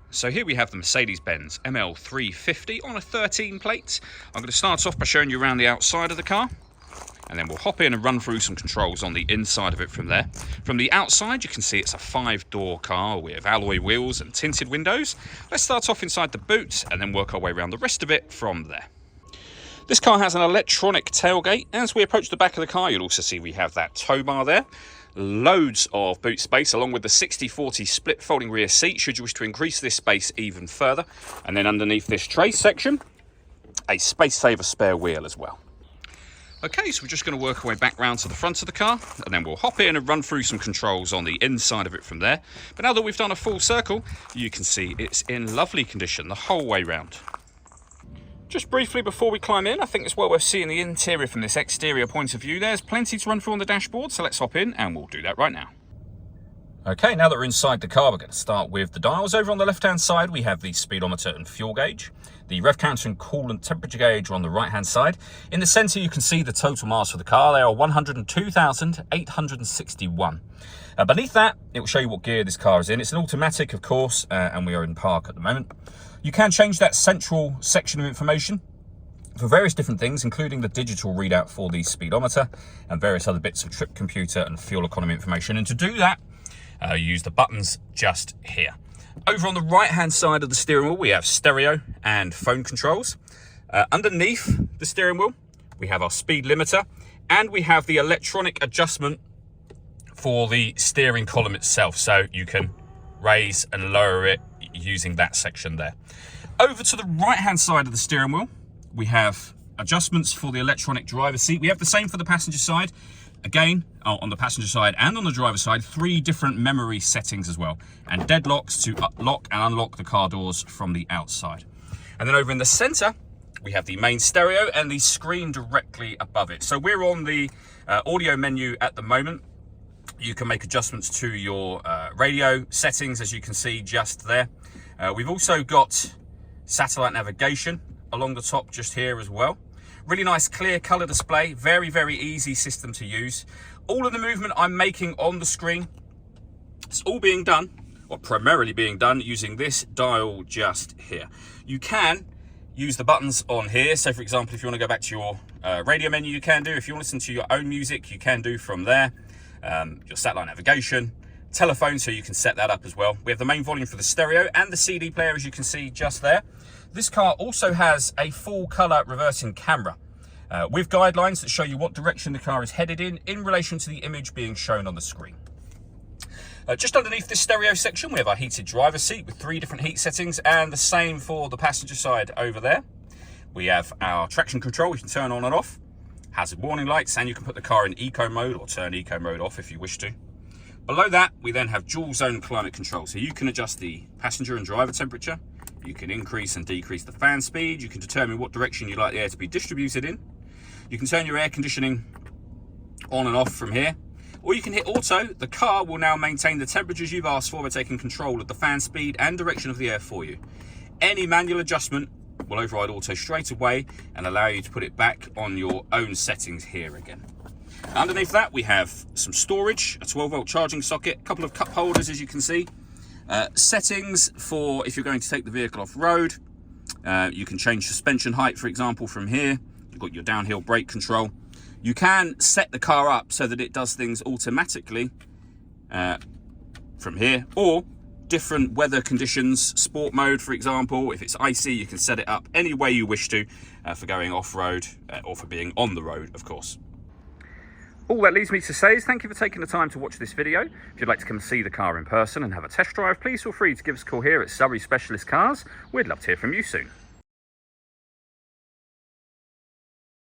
So here we have the Mercedes-Benz ML350 on a 13 plate. I'm going to start off by showing you around the outside of the car, and then we'll hop in and run through some controls on the inside of it from there. From the outside, you can see it's a 5-door car with alloy wheels and tinted windows. Let's start off inside the boot and then work our way around the rest of it from there. This car has an electronic tailgate. As we approach the back of the car, you'll also see we have that tow bar there. Loads of boot space along with the 60/40 split folding rear seat should you wish to increase this space even further. And then underneath this tray section, a space saver spare wheel as well. Okay, so we're just going to work our way back round to the front of the car, and then we'll hop in and run through some controls on the inside of it from there. But now that we've done a full circle, you can see it's in lovely condition the whole way round. Just briefly before we climb in, I think it's well worth seeing the interior from this exterior point of view. There's plenty to run through on the dashboard, so let's hop in and we'll do that right now. Okay, now that we're inside the car, we're going to start with the dials. Over on the left-hand side, we have the speedometer and fuel gauge. The rev counter and coolant temperature gauge are on the right-hand side. In the centre, you can see the total miles for the car. They are 102,861. Beneath that, it will show you what gear this car is in. It's an automatic, of course, and we are in park at the moment. You can change that central section of information for various different things, including the digital readout for the speedometer and various other bits of trip computer and fuel economy information. And to do that, use the buttons just here. Over on the right-hand side of the steering wheel, we have stereo and phone controls. Underneath the steering wheel, we have our speed limiter, and we have the electronic adjustment for the steering column itself, so you can raise and lower it using that section there. Over to the right-hand side of the steering wheel, we have adjustments for the electronic driver seat. We have the same for the passenger side. Again, on the passenger side and on the driver's side, 3 different memory settings as well, and deadlocks to lock and unlock the car doors from the outside. And then over in the center, we have the main stereo and the screen directly above it. So we're on the audio menu at the moment. You can make adjustments to your radio settings, as you can see just there. We've also got satellite navigation along the top just here as well. Really nice clear color display, very, very easy system to use. All of the movement I'm making on the screen, it's all being done, or primarily being done, using this dial just here. You can use the buttons on here. So for example, if you want to go back to your radio menu, you can do. If you want to listen to your own music, you can do from there. Your satellite navigation, telephone, so you can set that up as well. We have the main volume for the stereo and the CD player, as you can see just there. This car also has a full color reversing camera with guidelines that show you what direction the car is headed in relation to the image being shown on the screen. Just underneath this stereo section, we have our heated driver's seat with 3 different heat settings, and the same for the passenger side over there. We have our traction control, we can turn on and off, hazard warning lights, and you can put the car in eco mode or turn eco mode off if you wish to. Below that, we then have dual zone climate control, so you can adjust the passenger and driver temperature. You can increase and decrease the fan speed. You can determine what direction you'd like the air to be distributed in. You can turn your air conditioning on and off from here. Or you can hit auto. The car will now maintain the temperatures you've asked for by taking control of the fan speed and direction of the air for you. Any manual adjustment will override auto straight away and allow you to put it back on your own settings here again. Underneath that, we have some storage, a 12-volt charging socket, a couple of cup holders, as you can see. Settings for if you're going to take the vehicle off-road. You can change suspension height, for example, from here. You've got your downhill brake control. You can set the car up so that it does things automatically from here, or different weather conditions, sport mode, for example. If it's icy, you can set it up any way you wish to for going off-road or for being on the road, of course. All that leaves me to say is thank you for taking the time to watch this video. If you'd like to come see the car in person and have a test drive, please feel free to give us a call here at Surrey Specialist Cars. We'd love to hear from you soon.